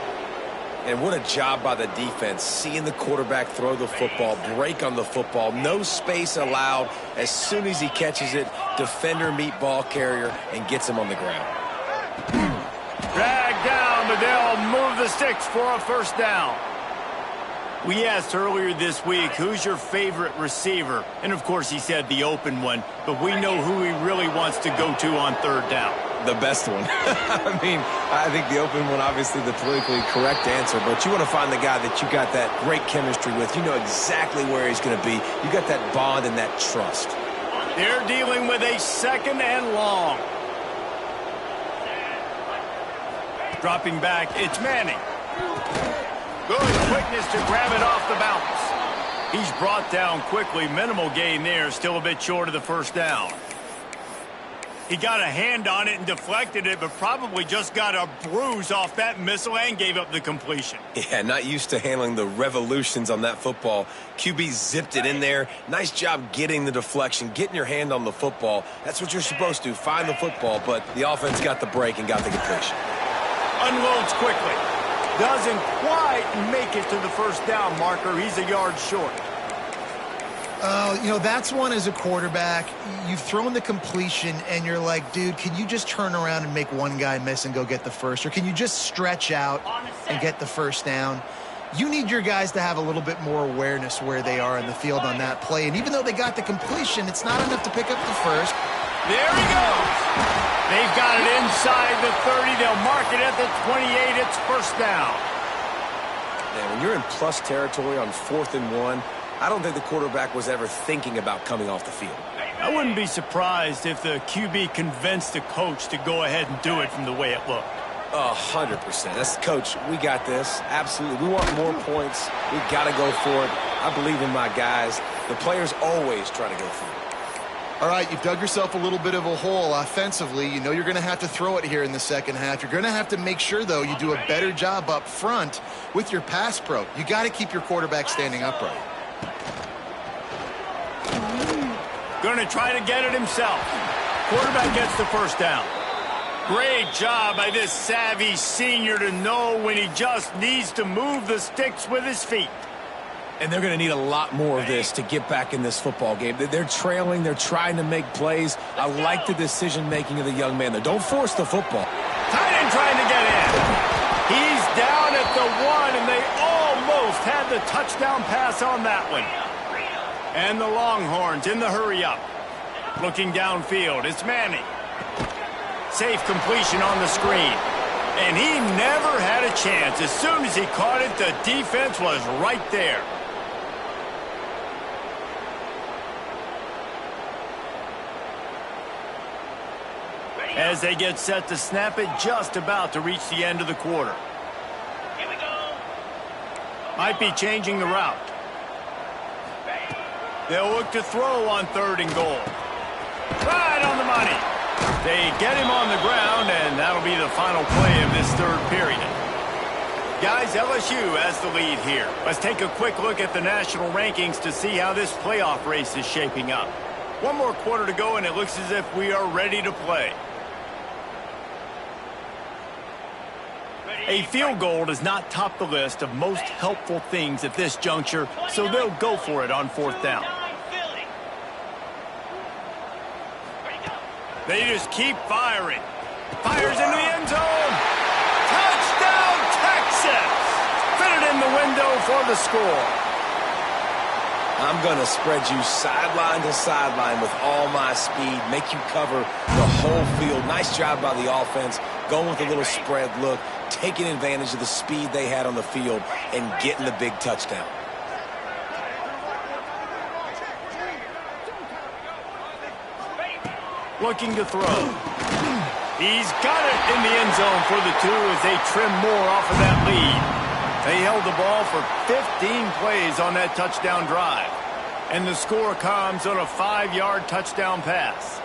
And what a job by the defense, seeing the quarterback throw the football, break on the football, no space allowed. As soon as he catches it, defender meet ball carrier and gets him on the ground. Dragged down, but they'll move the sticks for a first down. We asked earlier this week, who's your favorite receiver? And, of course, he said the open one, but we know who he really wants to go to on 3rd down. The best one. I mean, I think the open one, obviously the politically correct answer, but you want to find the guy that you got that great chemistry with. You know exactly where he's going to be. You got that bond and that trust. They're dealing with a 2nd and long. Dropping back, it's Manning. Good quickness to grab it off the bounce. He's brought down quickly. Minimal gain there, still a bit short of the first down. He got a hand on it and deflected it, but probably just got a bruise off that missile and gave up the completion. Yeah, not used to handling the revolutions on that football. QB zipped it in there. Nice job getting the deflection, getting your hand on the football. That's what you're supposed to, find the football, but the offense got the break and got the completion. Unloads quickly. Doesn't quite make it to the first down marker. He's a yard short. You know, that's one as a quarterback. You've thrown the completion, and you're like, dude, can you just turn around and make one guy miss and go get the first? Or can you just stretch out and get the first down? You need your guys to have a little bit more awareness where they are in the field on that play. And even though they got the completion, it's not enough to pick up the first. There he goes. They've got it inside the 30. They'll mark it at the 28. It's first down. Man, when you're in plus territory on 4th and 1, I don't think the quarterback was ever thinking about coming off the field. I wouldn't be surprised if the QB convinced the coach to go ahead and do it from the way it looked. 100%. That's coach. We got this. Absolutely. We want more points. We got to go for it. I believe in my guys. The players always try to go for it. All right, you've dug yourself a little bit of a hole offensively. You know you're going to have to throw it here in the second half. You're going to have to make sure, though, you do a better job up front with your pass pro. You got to keep your quarterback standing upright. Going to try to get it himself. Quarterback gets the first down. Great job by this savvy senior to know when he just needs to move the sticks with his feet. And they're going to need a lot more of this to get back in this football game. They're trailing. They're trying to make plays. I like the decision-making of the young man there. Don't force the football. Tight end trying to get in. He's down at the 1, and they almost had the touchdown pass on that one. And the Longhorns in the hurry-up. Looking downfield, it's Manning. safe completion on the screen. And he never had a chance. As soon as he caught it, the defense was right there. As they get set to snap it, just about to reach the end of the quarter. Here we go. Might be changing the route. They'll look to throw on 3rd and goal. Right on the money. They get him on the ground, and that'll be the final play of this 3rd period. Guys, LSU has the lead here. Let's take a quick look at the national rankings to see how this playoff race is shaping up. One more quarter to go, and it looks as if we are ready to play. A field goal does not top the list of most helpful things at this juncture, so they'll go for it on 4th down. They just keep firing. Fires into the end zone. Touchdown, Texas! Fitted in the window for the score. I'm going to spread you sideline to sideline with all my speed, make you cover the whole field. Nice job by the offense, going with a little spread look, taking advantage of the speed they had on the field, and getting the big touchdown. Looking to throw. He's got it in the end zone for the 2 as they trim more off of that lead. They held the ball for 15 plays on that touchdown drive. And the score comes on a 5-yard touchdown pass.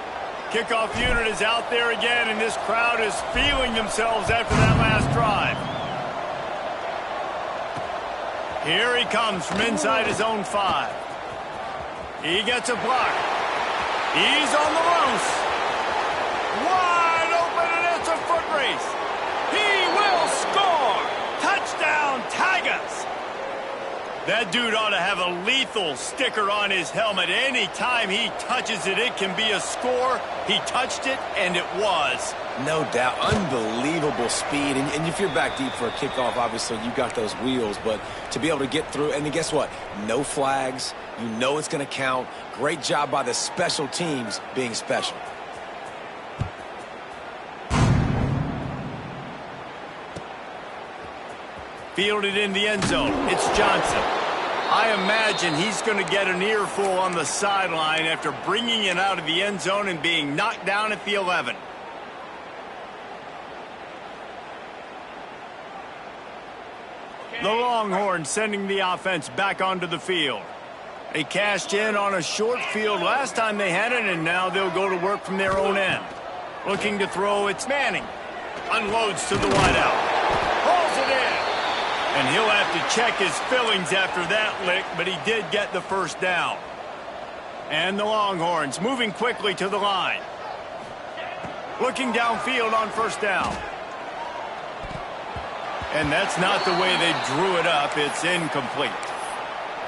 Kickoff unit is out there again, and this crowd is feeling themselves after that last drive. Here he comes from inside his own 5. He gets a block. He's on the loose. Wide open, and it's a foot race. He will score. Touchdown, Tigers. That dude ought to have a lethal sticker on his helmet. Any time he touches it, it can be a score. He touched it, and it was. No doubt. Unbelievable speed. And if you're back deep for a kickoff, obviously you got those wheels. But to be able to get through, and then guess what? No flags. You know it's going to count. Great job by the special teams being special. Fielded in the end zone. It's Johnson. I imagine he's going to get an earful on the sideline after bringing it out of the end zone and being knocked down at the 11. The Longhorns sending the offense back onto the field. They cashed in on a short field last time they had it, and now they'll go to work from their own end. Looking to throw, it's Manning. Unloads to the wideout. Pulls it in. And he'll have to check his fillings after that lick, but he did get the first down. And the Longhorns moving quickly to the line. Looking downfield on 1st down. And that's not the way they drew it up. It's incomplete.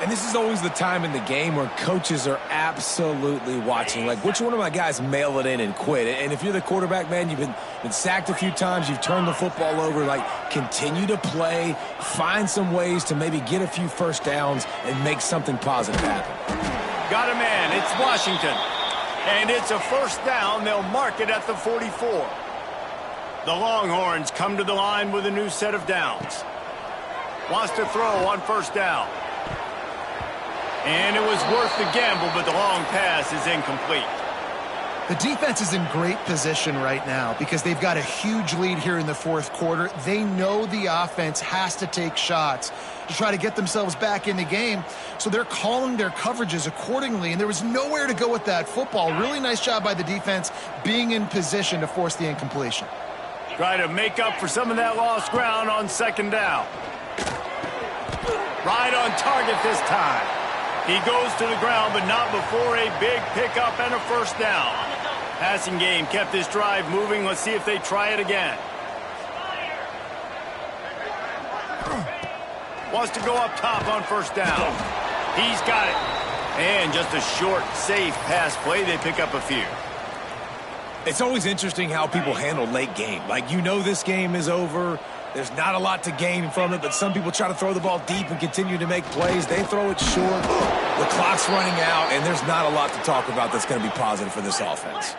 And this is always the time in the game where coaches are absolutely watching. Like, which one of my guys mail it in and quit? And if you're the quarterback, man, you've been sacked a few times, you've turned the football over. Like, continue to play, find some ways to maybe get a few first downs and make something positive happen. Got a man. It's Washington. And it's a 1st down. They'll mark it at the 44. The Longhorns come to the line with a new set of downs. Wants to throw on 1st down. And it was worth the gamble, but the long pass is incomplete. The defense is in great position right now because they've got a huge lead here in the 4th quarter. They know the offense has to take shots to try to get themselves back in the game, so they're calling their coverages accordingly, and there was nowhere to go with that football. Really nice job by the defense being in position to force the incompletion. Try to make up for some of that lost ground on 2nd down. Right on target this time. He goes to the ground, but not before a big pickup and a 1st down. Passing game kept this drive moving. Let's see if they try it again. Wants to go up top on 1st down. He's got it. And just a short, safe pass play. They pick up a few. It's always interesting how people handle late game. Like, you know this game is over. There's not a lot to gain from it, but some people try to throw the ball deep and continue to make plays. They throw it short. The clock's running out, and there's not a lot to talk about that's going to be positive for this offense.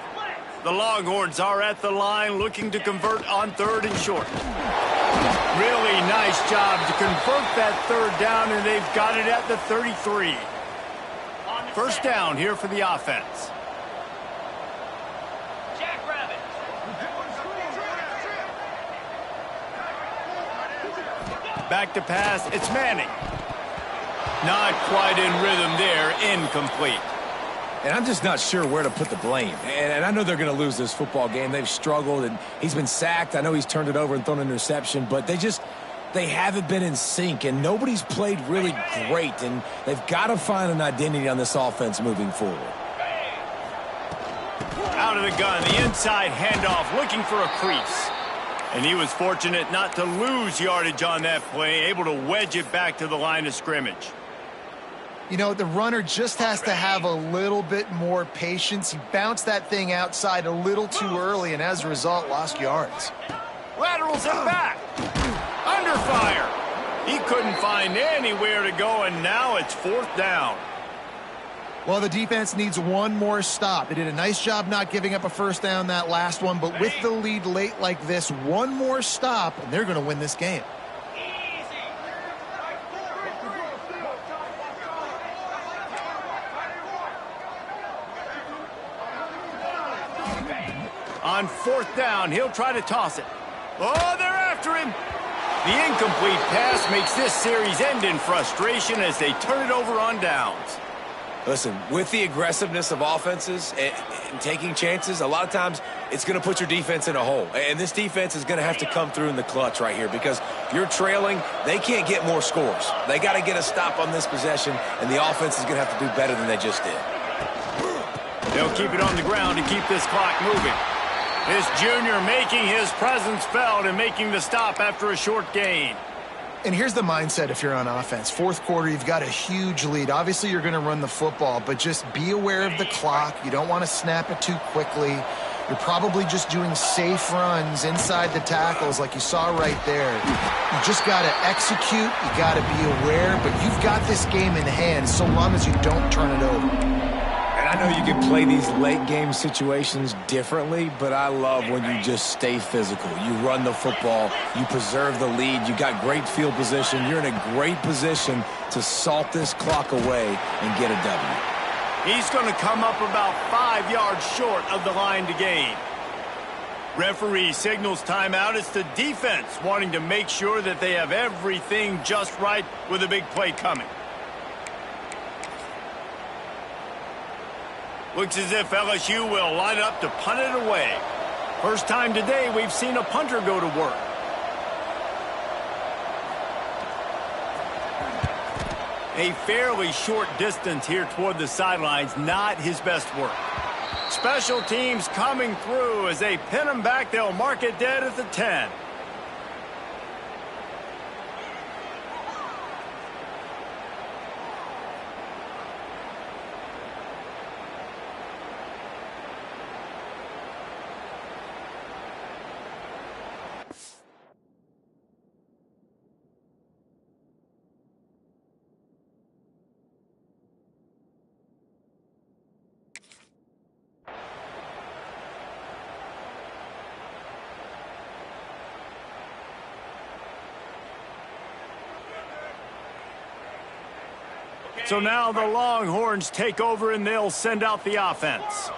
The Longhorns are at the line looking to convert on 3rd and short. Really nice job to convert that 3rd down, and they've got it at the 33. First down here for the offense. Jackrabbit. Back to pass. It's Manning. Not quite in rhythm there. Incomplete. And I'm just not sure where to put the blame. And I know they're going to lose this football game. They've struggled, and he's been sacked. I know he's turned it over and thrown an interception, but they haven't been in sync, and nobody's played really great, and they've got to find an identity on this offense moving forward. Out of the gun, the inside handoff, looking for a crease. And he was fortunate not to lose yardage on that play, able to wedge it back to the line of scrimmage. You know, the runner just has to have a little bit more patience. He bounced that thing outside a little too early, and as a result, lost yards. Laterals it back. Under fire. He couldn't find anywhere to go, and now it's 4th down. Well, the defense needs one more stop. They did a nice job not giving up a first down that last one, but with the lead late like this, one more stop, and they're going to win this game. On 4th down, he'll try to toss it. Oh, they're after him. The incomplete pass makes this series end in frustration as they turn it over on downs. Listen, with the aggressiveness of offenses and taking chances, a lot of times it's going to put your defense in a hole. And this defense is going to have to come through in the clutch right here because you're trailing. They can't get more scores. They got to get a stop on this possession, and the offense is going to have to do better than they just did. They'll keep it on the ground to keep this clock moving. This junior making his presence felt and making the stop after a short gain. And here's the mindset if you're on offense. 4th quarter, you've got a huge lead. Obviously, you're going to run the football, but just be aware of the clock. You don't want to snap it too quickly. You're probably just doing safe runs inside the tackles like you saw right there. You just got to execute. You got to be aware, but you've got this game in hand so long as you don't turn it over. And I know you can play these late game situations differently, but I love when you just stay physical. You run the football, you preserve the lead, you got great field position, you're in a great position to salt this clock away and get a W. He's going to come up about 5 yards short of the line to gain. Referee signals timeout. It's the defense wanting to make sure that they have everything just right with a big play coming. Looks as if LSU will line up to punt it away. First time today we've seen a punter go to work. A fairly short distance here toward the sidelines, not his best work. Special teams coming through as they pin him back. They'll mark it dead at the 10. So now the Longhorns take over and they'll send out the offense.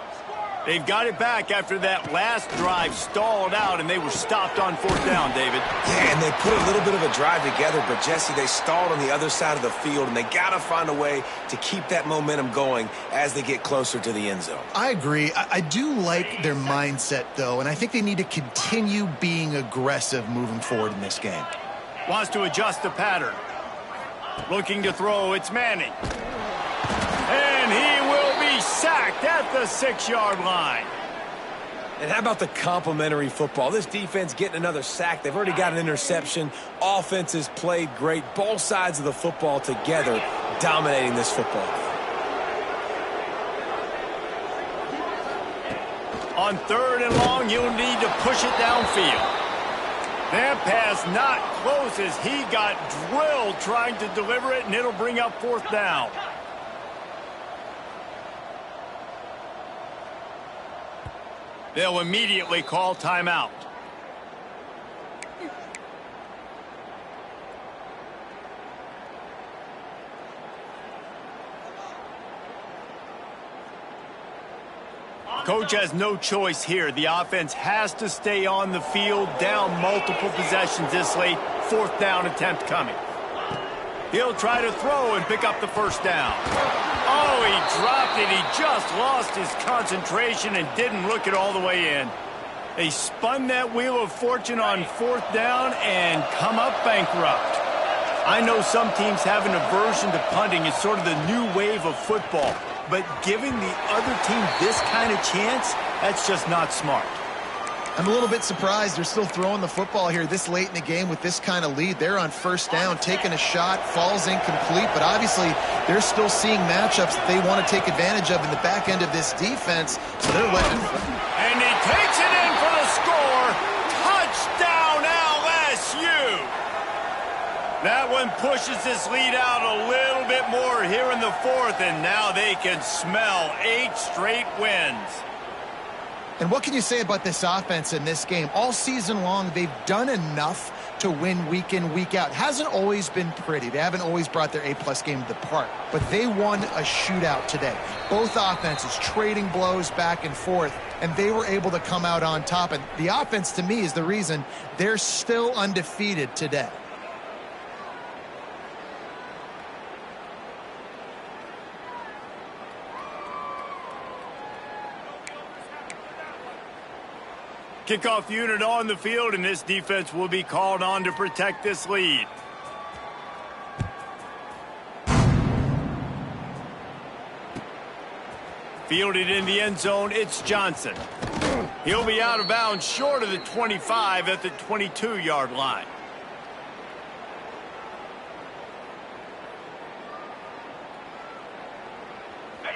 They've got it back after that last drive stalled out and they were stopped on 4th down, David. Yeah, and they put a little bit of a drive together, but Jesse, they stalled on the other side of the field, and they got to find a way to keep that momentum going as they get closer to the end zone. I agree. I do like their mindset, though, and I think they need to continue being aggressive moving forward in this game. Wants to adjust the pattern. Looking to throw, it's Manning. And he will be sacked at the 6-yard line. And how about the complimentary football? This defense getting another sack. They've already got an interception. Offense has played great. Both sides of the football together dominating this football game. On 3rd and long, you'll need to push it downfield. That pass not close as he got drilled trying to deliver it, and it'll bring up 4th down. They'll immediately call timeout. Coach has no choice here. The offense has to stay on the field, down multiple possessions this late. 4th down attempt coming. He'll try to throw and pick up the first down. Oh, he dropped it. He just lost his concentration and didn't look it all the way in. They spun that wheel of fortune on 4th down and come up bankrupt. I know some teams have an aversion to punting. It's sort of the new wave of football. But giving the other team this kind of chance, that's just not smart. I'm a little bit surprised they're still throwing the football here this late in the game with this kind of lead. They're on 1st down, taking a shot, falls incomplete, but obviously they're still seeing matchups that they want to take advantage of in the back end of this defense, so they're letting it. And he takes it in for the score. Touchdown LSU! That one pushes this lead out a little bit more here in the 4th, and now they can smell 8 straight wins. And what can you say about this offense in this game? All season long, they've done enough to win week in, week out. Hasn't always been pretty. They haven't always brought their A-plus game to the park. But they won a shootout today. Both offenses trading blows back and forth, and they were able to come out on top. And the offense, to me, is the reason they're still undefeated today. Kickoff unit on the field, and this defense will be called on to protect this lead. Fielded in the end zone, it's Johnson. He'll be out of bounds short of the 25 at the 22-yard line.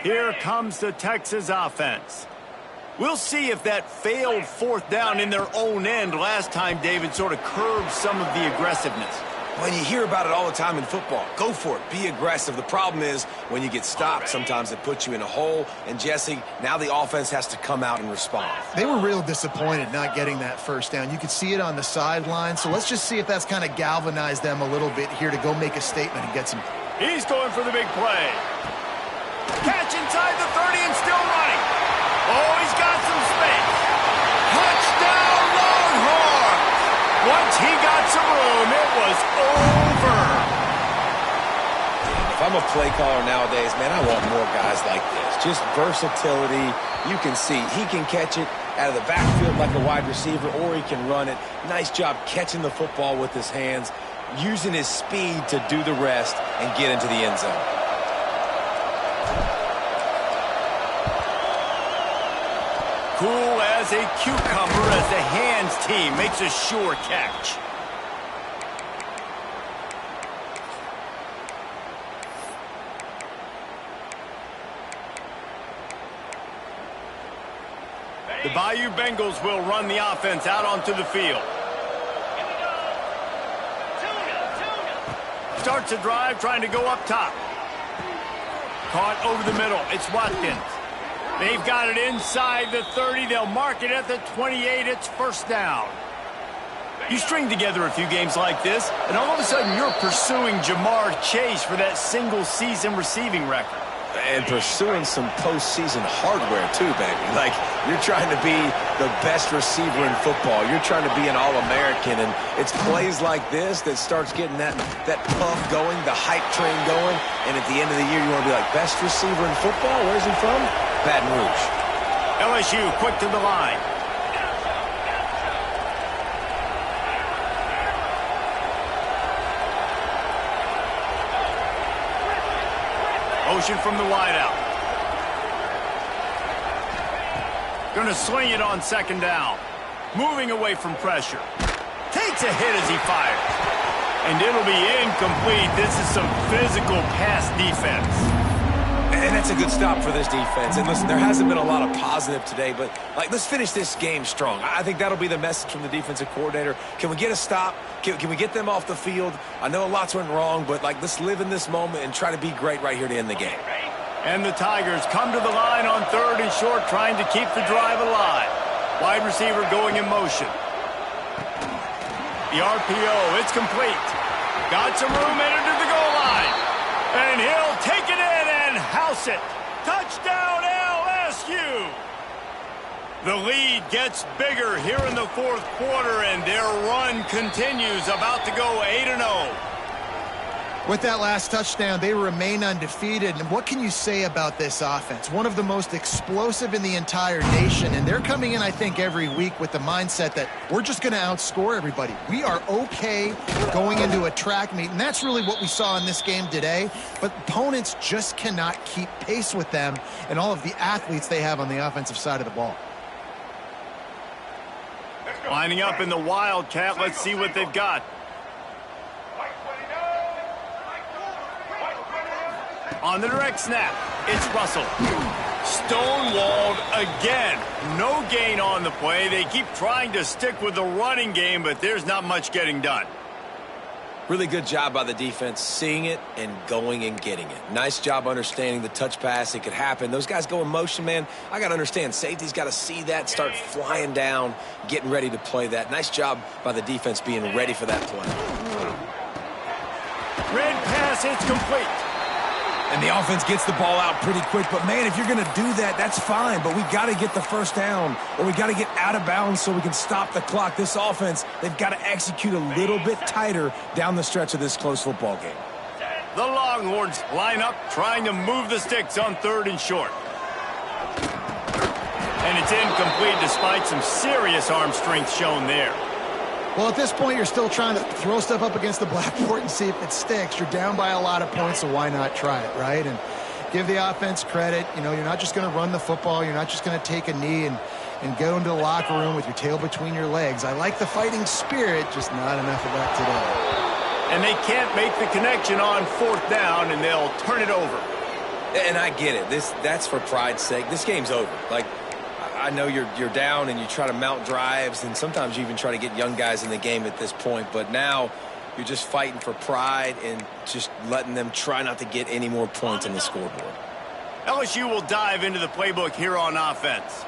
Here comes the Texas offense. We'll see if that failed 4th down in their own end last time, David, sort of curbed some of the aggressiveness. When you hear about it all the time in football, go for it. Be aggressive. The problem is when you get stopped, sometimes it puts you in a hole. And, Jesse, now the offense has to come out and respond. They were real disappointed not getting that 1st down. You could see it on the sideline. So let's just see if that's kind of galvanized them a little bit here to go make a statement and get some. He's going for the big play. Catch inside the 30 and still running. Oh, he's got some space. Touchdown, Longhorns! Once he got some room, it was over. If I'm a play caller nowadays, man, I want more guys like this. Just versatility. You can see he can catch it out of the backfield like a wide receiver, or he can run it. Nice job catching the football with his hands, using his speed to do the rest and get into the end zone. Cool as a cucumber as the hands team makes a sure catch. The Bayou Bengals will run the offense out onto the field. Starts a drive trying to go up top. Caught over the middle. It's Watkins. They've got it inside the 30. They'll mark it at the 28. It's 1st down. You string together a few games like this, and all of a sudden you're pursuing Jamar Chase for that single-season receiving record. And pursuing some postseason hardware, too, baby. Like, you're trying to be the best receiver in football. You're trying to be an All-American, and it's plays like this that starts getting that pump going, the hype train going, and at the end of the year, you want to be like, best receiver in football? Where's he from? Baton Rouge. LSU quick to the line. Motion from the wideout. Going to sling it on 2nd down. Moving away from pressure. Takes a hit as he fires. And it'll be incomplete. This is some physical pass defense. And that's a good stop for this defense. And listen, there hasn't been a lot of positive today, but let's finish this game strong. I think that'll be the message from the defensive coordinator. Can we get a stop? Can we get them off the field? I know lots went wrong, but let's live in this moment and try to be great right here to end the game. And the Tigers come to the line on 3rd and short, trying to keep the drive alive. Wide receiver going in motion. The RPO, it's complete. Got some room headed to the goal line. And he'll take it in and house it. Touchdown LSU. The lead gets bigger here in the fourth quarter, and their run continues, about to go 8-0. With that last touchdown, they remain undefeated. And what can you say about this offense? One of the most explosive in the entire nation. And they're coming in, I think, every week with the mindset that we're just going to outscore everybody. We are okay going into a track meet. And that's really what we saw in this game today. But opponents just cannot keep pace with them and all of the athletes they have on the offensive side of the ball. Lining up in the Wildcat. Let's see what they've got. On the direct snap, it's Russell. Stonewalled again. No gain on the play. They keep trying to stick with the running game, but there's not much getting done. Really good job by the defense, seeing it and going and getting it. Nice job understanding the touch pass. It could happen. Those guys go in motion, man. I got to understand. Safety's got to see that, start flying down, getting ready to play that. Nice job by the defense being ready for that play. Red pass, it's complete. And the offense gets the ball out pretty quick. But, man, if you're going to do that, that's fine. But we got to get the first down, or we got to get out of bounds so we can stop the clock. This offense, they've got to execute a little bit tighter down the stretch of this close football game. The Longhorns line up, trying to move the sticks on 3rd and short. And it's incomplete despite some serious arm strength shown there. Well, at this point, you're still trying to throw stuff up against the blackboard and see if it sticks. You're down by a lot of points, so why not try it, right? And give the offense credit. You know, you're not just going to run the football. You're not just going to take a knee and go into the locker room with your tail between your legs. I like the fighting spirit, just not enough of that today. And they can't make the connection on 4th down, and they'll turn it over. And I get it. That's for pride's sake. This game's over. Like, I know you're down and you try to mount drives, and sometimes you even try to get young guys in the game at this point. But now you're just fighting for pride and just letting them try not to get any more points on the scoreboard. LSU will dive into the playbook here on offense.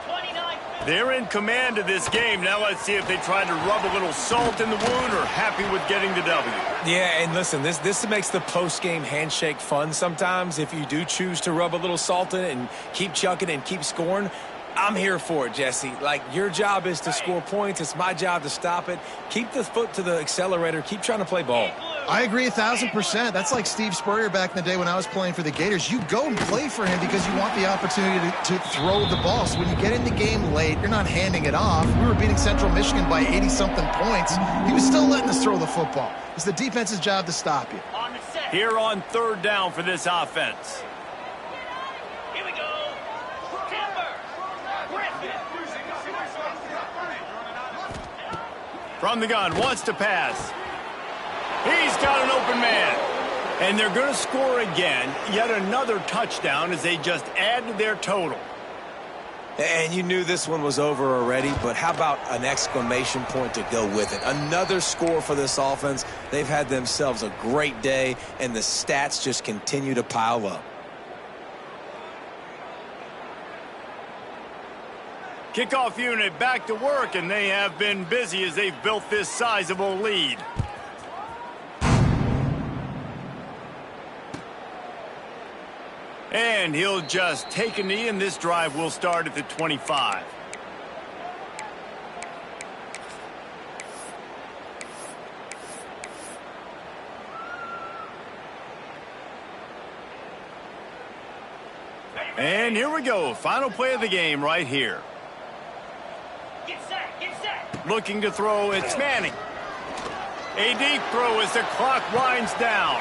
They're in command of this game. Now let's see if they try to rub a little salt in the wound or happy with getting the W. Yeah, and listen, this makes the post-game handshake fun sometimes. If you do choose to rub a little salt in it and keep chucking and keep scoring, I'm here for it, Jesse. Like, your job is to score points. It's my job to stop it. Keep the foot to the accelerator. Keep trying to play ball. I agree 1,000%. That's like Steve Spurrier back in the day when I was playing for the Gators. You go and play for him because you want the opportunity to throw the ball. So when you get in the game late, you're not handing it off. We were beating Central Michigan by 80-something points. He was still letting us throw the football. It's the defense's job to stop you. Here on 3rd down for this offense. From the gun, wants to pass. He's got an open man. And they're going to score again. Yet another touchdown as they just add to their total. And you knew this one was over already, but how about an exclamation point to go with it? Another score for this offense. They've had themselves a great day, and the stats just continue to pile up. Kickoff unit back to work, and they have been busy as they've built this sizable lead. And he'll just take a knee, and this drive will start at the 25. And here we go. Final play of the game right here. Get set. Looking to throw, it's Manning. A deep throw as the clock winds down.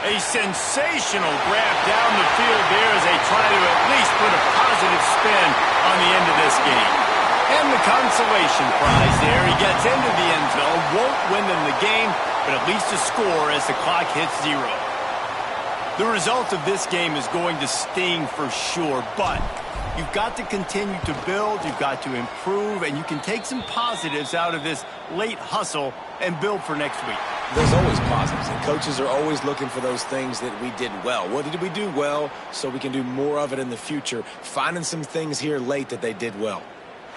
A sensational grab down the field there as they try to at least put a positive spin on the end of this game. And the consolation prize there. He gets into the end zone, won't win them the game, but at least a score as the clock hits 0. The result of this game is going to sting for sure, but you've got to continue to build, you've got to improve, and you can take some positives out of this late hustle and build for next week. There's always positives, and coaches are always looking for those things that we did well. What did we do well so we can do more of it in the future? Finding some things here late that they did well.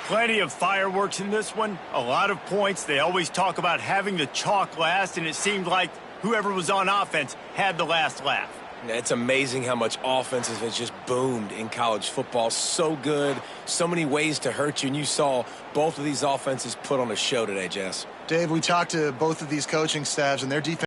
Plenty of fireworks in this one, a lot of points. They always talk about having the chalk last, and it seemed like whoever was on offense had the last laugh. It's amazing how much offense has just boomed in college football. So good, so many ways to hurt you, and you saw both of these offenses put on a show today, Jess. Dave, we talked to both of these coaching staffs, and their defense